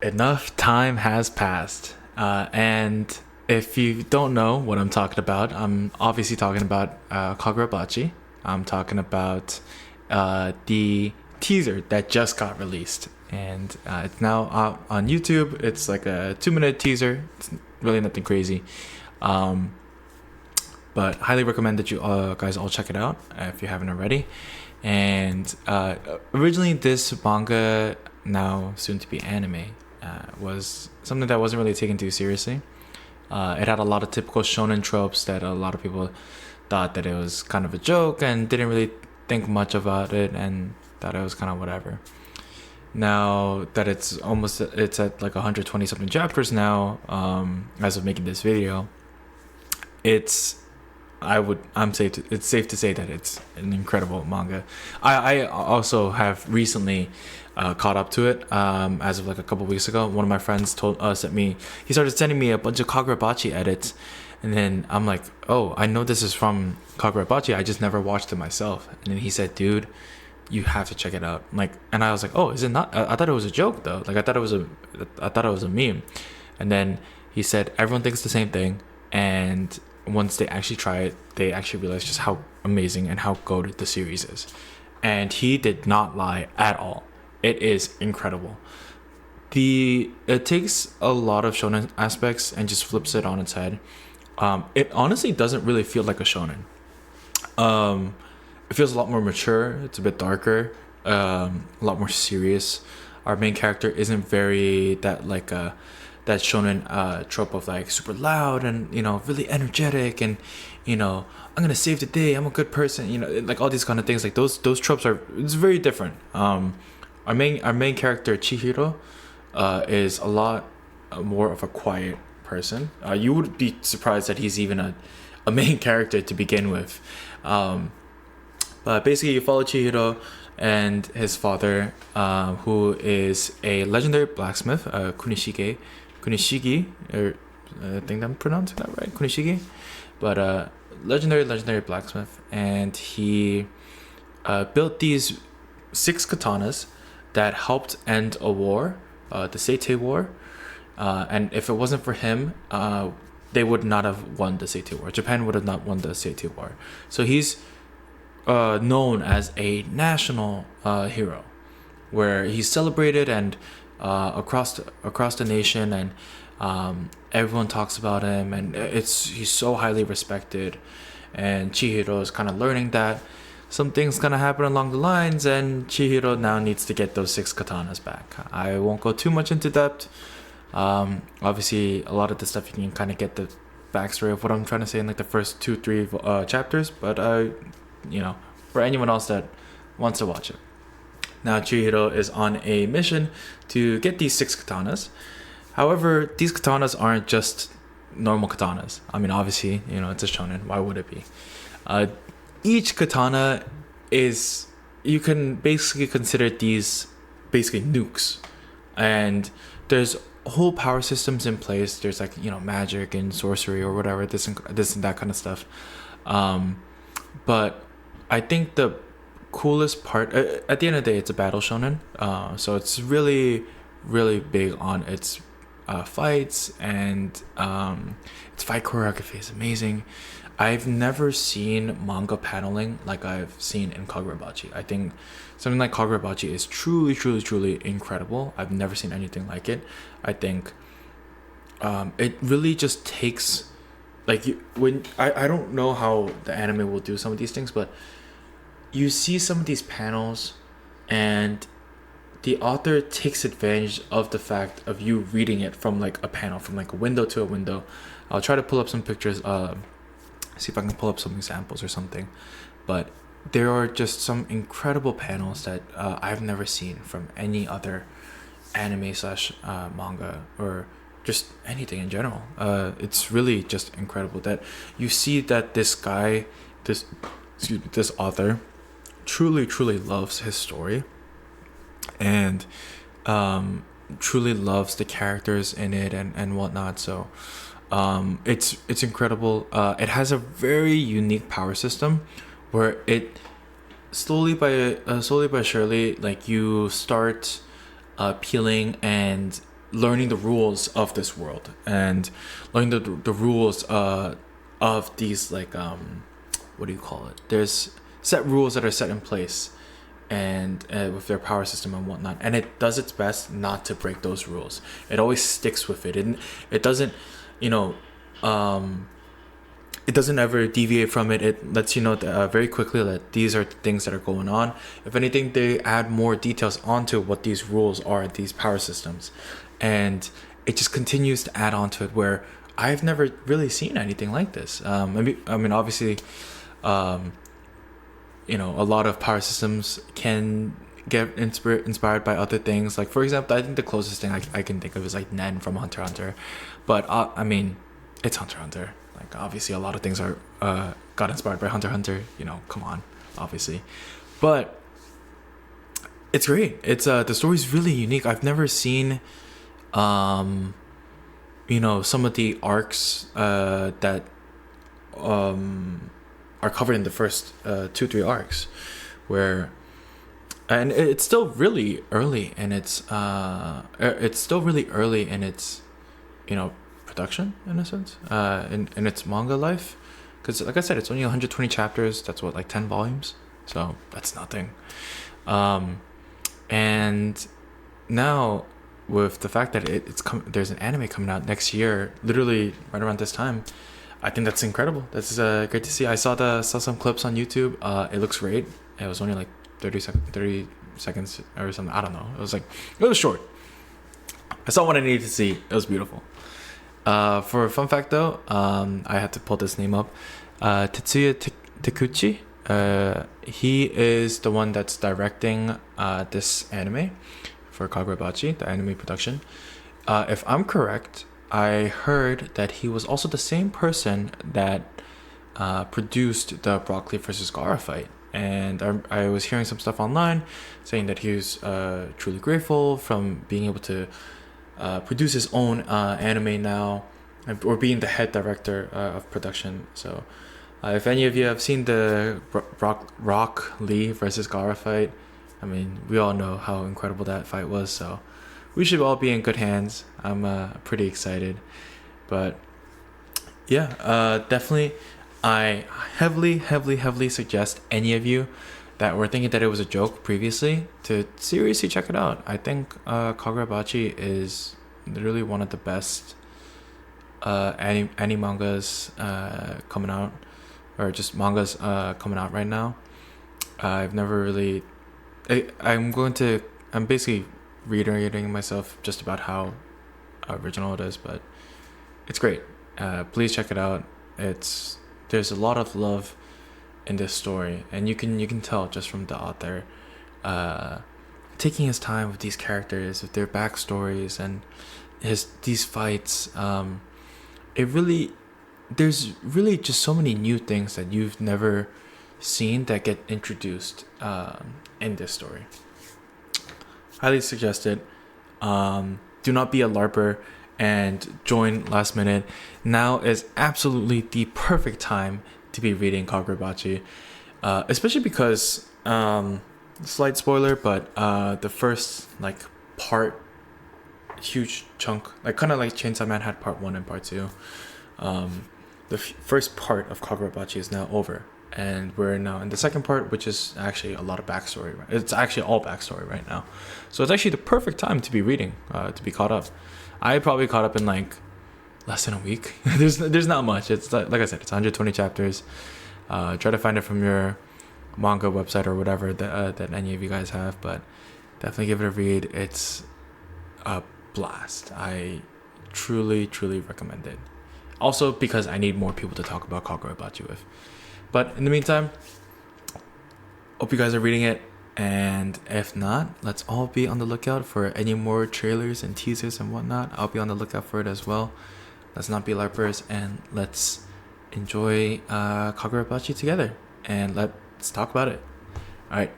Enough time has passed. And if you don't know what I'm talking about, I'm obviously talking about Kagurabachi. I'm talking about the teaser that just got released. And it's now out on YouTube. It's like a 2 minute teaser. It's really nothing crazy. Um, but highly recommend that you guys all check it out if you haven't already. And originally, this manga, now soon to be anime, was something that wasn't really taken too seriously. It had a lot of typical shonen tropes that a lot of people thought that it was kind of a joke and didn't really think much about it and thought it was kind of whatever. Now that it's at like 120 something chapters now, as of making this video, it's it's safe to say that it's an incredible manga. I also have recently caught up to it as of like a couple weeks ago. One of my friends sent me, he started sending me a bunch of Kagurabachi edits, and then I'm like, oh, I know this is from Kagurabachi, I just never watched it myself. And then he said, dude, you have to check it out. Like, and I was like, oh, is it not? I thought it was a joke though. Like, I thought it was a meme. And then he said everyone thinks the same thing, and once they actually try it, they actually realize just how amazing and how goated the series is. And he did not lie at all. It is incredible. It takes a lot of shonen aspects and just flips it on its head. It honestly doesn't really feel like a shonen. It feels a lot more mature. It's a bit darker, a lot more serious. Our main character isn't very that shonen trope of like super loud and really energetic and I'm gonna save the day. I'm a good person. Like all these kind of things. Like those tropes it's very different. Our main character Chihiro is a lot more of a quiet person. You would be surprised that he's even a main character to begin with. But basically, you follow Chihiro and his father, who is a legendary blacksmith, Kunishigi, or I think I'm pronouncing that right, Kunishigi. But legendary blacksmith, and he built these 6 katanas that helped end a war, the Seitei War. And if it wasn't for him, they would not have won the Seitei War. Japan would have not won the Seitei War. So he's known as a national hero, where he's celebrated and across the nation, and everyone talks about him, and he's so highly respected. And Chihiro is kind of learning that something's gonna happen along the lines, and Chihiro now needs to get those 6 katanas back. I won't go too much into depth. Obviously, a lot of the stuff you can kind of get the backstory of what I'm trying to say in like the first 2-3 chapters, but for anyone else that wants to watch it. Now Chihiro is on a mission to get these 6 katanas. However, these katanas aren't just normal katanas. I mean, obviously, it's a shonen. Why would it be? Each katana you can basically consider these basically nukes. And there's whole power systems in place. There's like, magic and sorcery or whatever, this and that kind of stuff. But I think the coolest part, at the end of the day, it's a battle shonen. So it's really, really big on its fights, and its fight choreography is amazing. I've never seen manga paneling like I've seen in Kagurabachi. I think something like Kagurabachi is truly, truly, truly incredible. I've never seen anything like it. I think it really just takes, like, I don't know how the anime will do some of these things, but you see some of these panels and the author takes advantage of the fact of you reading it from like a panel, from like a window to a window. I'll try to pull up some pictures, see if I can pull up some examples or something. But there are just some incredible panels that I've never seen from any other anime slash manga, or just anything in general. It's really just incredible that you see that this author truly, truly loves his story, and truly loves the characters in it and whatnot. So it's incredible. It has a very unique power system where it slowly by surely, like, you start peeling and learning the rules of this world and learning the rules of these like what do you call it? There's set rules that are set in place and with their power system and whatnot, and it does its best not to break those rules. It always sticks with it, and it doesn't, you know, it doesn't ever deviate from it. It lets you know very quickly that these are the things that are going on. If anything, they add more details onto what these rules are, these power systems, and it just continues to add on to it. Where I've never really seen anything like this. I mean, obviously. You know, a lot of power systems can get inspired by other things. Like, for example, I think the closest thing I can think of is like Nen from Hunter x Hunter. But I mean, it's Hunter x Hunter. Like, obviously, a lot of things are got inspired by Hunter x Hunter. You know, come on, obviously. But it's great. It's the story's really unique. I've never seen, you know, some of the arcs that are covered in the first 2-3 arcs, where, and it's still really early in its you know, production in a sense, in its manga life, because like I said, it's only 120 chapters. That's what, like 10 volumes, so that's nothing. And now with the fact that there's an anime coming out next year, literally right around this time, I think that's incredible. That's great to see. I saw some clips on YouTube. It looks great. It was only like 30 seconds or something. I don't know. It was short. I saw what I needed to see. It was beautiful. For a fun fact though, I had to pull this name up. Tetsuya Takuchi. He is the one that's directing this anime for Kagurabachi, the anime production. If I'm correct, I heard that he was also the same person that produced the Brock Lee versus Gaara fight. And I was hearing some stuff online saying that he was truly grateful from being able to produce his own anime now, or being the head director of production. So if any of you have seen the Rock Lee versus Gaara fight, I mean, we all know how incredible that fight was, so we should all be in good hands. I'm pretty excited. But yeah, definitely I heavily suggest any of you that were thinking that it was a joke previously to seriously check it out. I think Kagurabachi is literally one of the best anime mangas coming out, or just mangas coming out right now. I've never really I'm basically reiterating myself just about how original it is, but it's great. Please check it out. There's a lot of love in this story, and you can tell just from the author taking his time with these characters, with their backstories, and these fights. There's really just so many new things that you've never seen that get introduced in this story. Highly suggested. Do not be a LARPer and join last minute. Now is absolutely the perfect time to be reading Kagurabachi, especially because slight spoiler, but the first like part, huge chunk, like kind of like Chainsaw Man had part 1 and part 2. The first part of Kagurabachi is now over, and we're now in the second part, which is actually a lot of backstory. It's actually all backstory right now, so it's actually the perfect time to be reading, to be caught up. I probably caught up in like less than a week. There's not much. It's like I said, it's 120 chapters. Try to find it from your manga website or whatever that any of you guys have, but definitely give it a read. It's a blast. I truly recommend it. Also because I need more people to talk about Kagurabachi with. But in the meantime, hope you guys are reading it, and if not, let's all be on the lookout for any more trailers and teasers and whatnot. I'll be on the lookout for it as well. Let's not be LARPers, and let's enjoy Kagurabachi together, and let's talk about it. Alright,